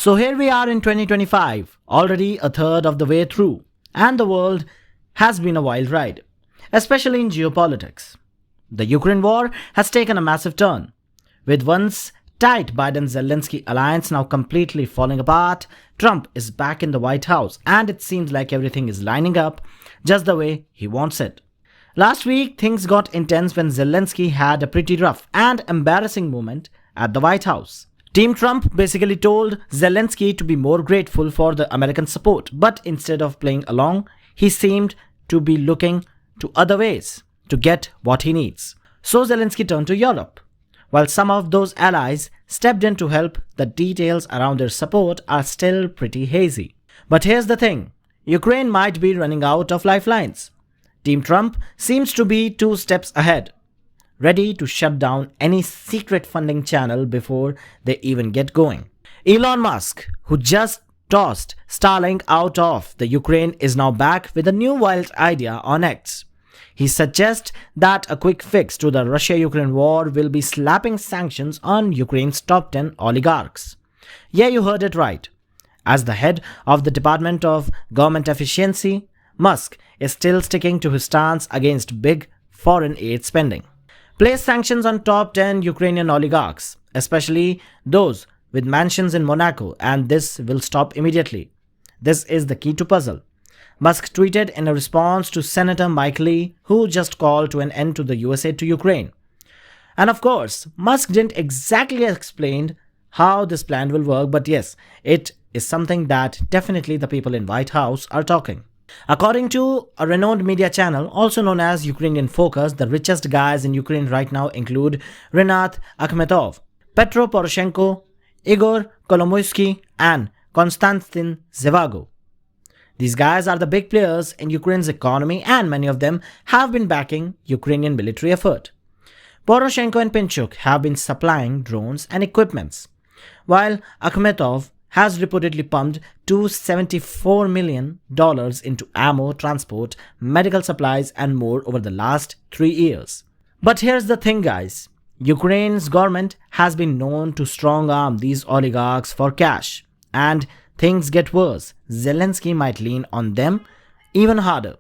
So here we are in 2025, already a third of the way through, and the world has been a wild ride, especially in geopolitics. The Ukraine war has taken a massive turn, with once tight Biden-Zelensky alliance now completely falling apart. Trump is back in the White House, and it seems like everything is lining up just the way he wants it. Last week, things got intense when Zelensky had a pretty rough and embarrassing moment at the White House. Team Trump basically told Zelensky to be more grateful for the American support, but instead of playing along, he seemed to be looking to other ways to get what he needs. So Zelensky turned to Europe. While some of those allies stepped in to help, the details around their support are still pretty hazy. But here's the thing, Ukraine might be running out of lifelines. Team Trump seems to be 2 steps ahead, ready to shut down any secret funding channel before they even get going. Elon Musk, who just tossed Starlink out of the Ukraine, is now back with a new wild idea on X. He suggests that a quick fix to the Russia-Ukraine war will be slapping sanctions on Ukraine's top 10 oligarchs. Yeah, you heard it right. As the head of the Department of Government Efficiency, Musk is still sticking to his stance against big foreign aid spending. Place sanctions on top 10 Ukrainian oligarchs, especially those with mansions in Monaco, and this will stop immediately. This is the key to puzzle. Musk tweeted in a response to Senator Mike Lee, who just called to an end to the US aid to Ukraine. And of course, Musk didn't exactly explain how this plan will work, but yes, it is something that definitely the people in White House are talking. According to a renowned media channel, also known as Ukrainian Focus, the richest guys in Ukraine right now include Rinat Akhmetov, Petro Poroshenko, Igor Kolomoisky, and Konstantin Zhivago. These guys are the big players in Ukraine's economy, and many of them have been backing Ukrainian military effort. Poroshenko and Pinchuk have been supplying drones and equipments, while Akhmetov has reportedly pumped $274 million into ammo, transport, medical supplies, and more over the last 3 years. But here's the thing, guys. Ukraine's government has been known to strong-arm these oligarchs for cash, and things get worse. Zelensky might lean on them even harder.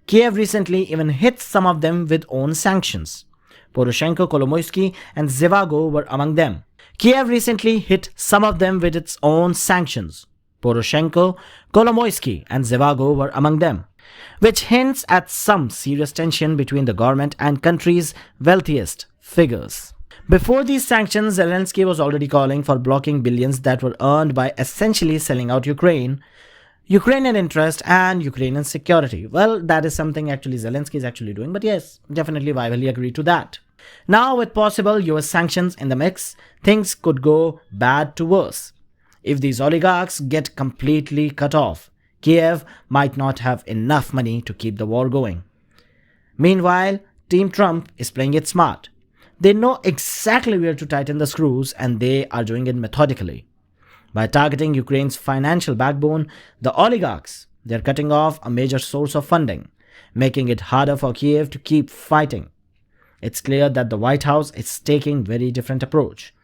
Kyiv recently even hit some of them with own sanctions. Poroshenko, Kolomoisky, and Zhivago were among them. Kyiv recently hit some of them with its own sanctions. Poroshenko, Kolomoisky, and Zhivago were among them, which hints at some serious tension between the government and country's wealthiest figures. Before these sanctions, Zelensky was already calling for blocking billions that were earned by essentially selling out Ukraine, Ukrainian interest, and Ukrainian security. Well, that is something actually Zelensky is actually doing, but yes, definitely I will agree to that. Now, with possible US sanctions in the mix, things could go bad to worse. If these oligarchs get completely cut off, Kyiv might not have enough money to keep the war going. Meanwhile, Team Trump is playing it smart. They know exactly where to tighten the screws, and they are doing it methodically. By targeting Ukraine's financial backbone, the oligarchs, they're cutting off a major source of funding, making it harder for Kyiv to keep fighting. It's clear that the White House is taking a very different approach,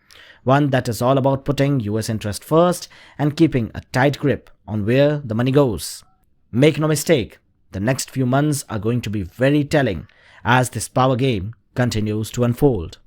one that is all about putting US interest first and keeping a tight grip on where the money goes. Make no mistake, the next few months are going to be very telling as this power game continues to unfold.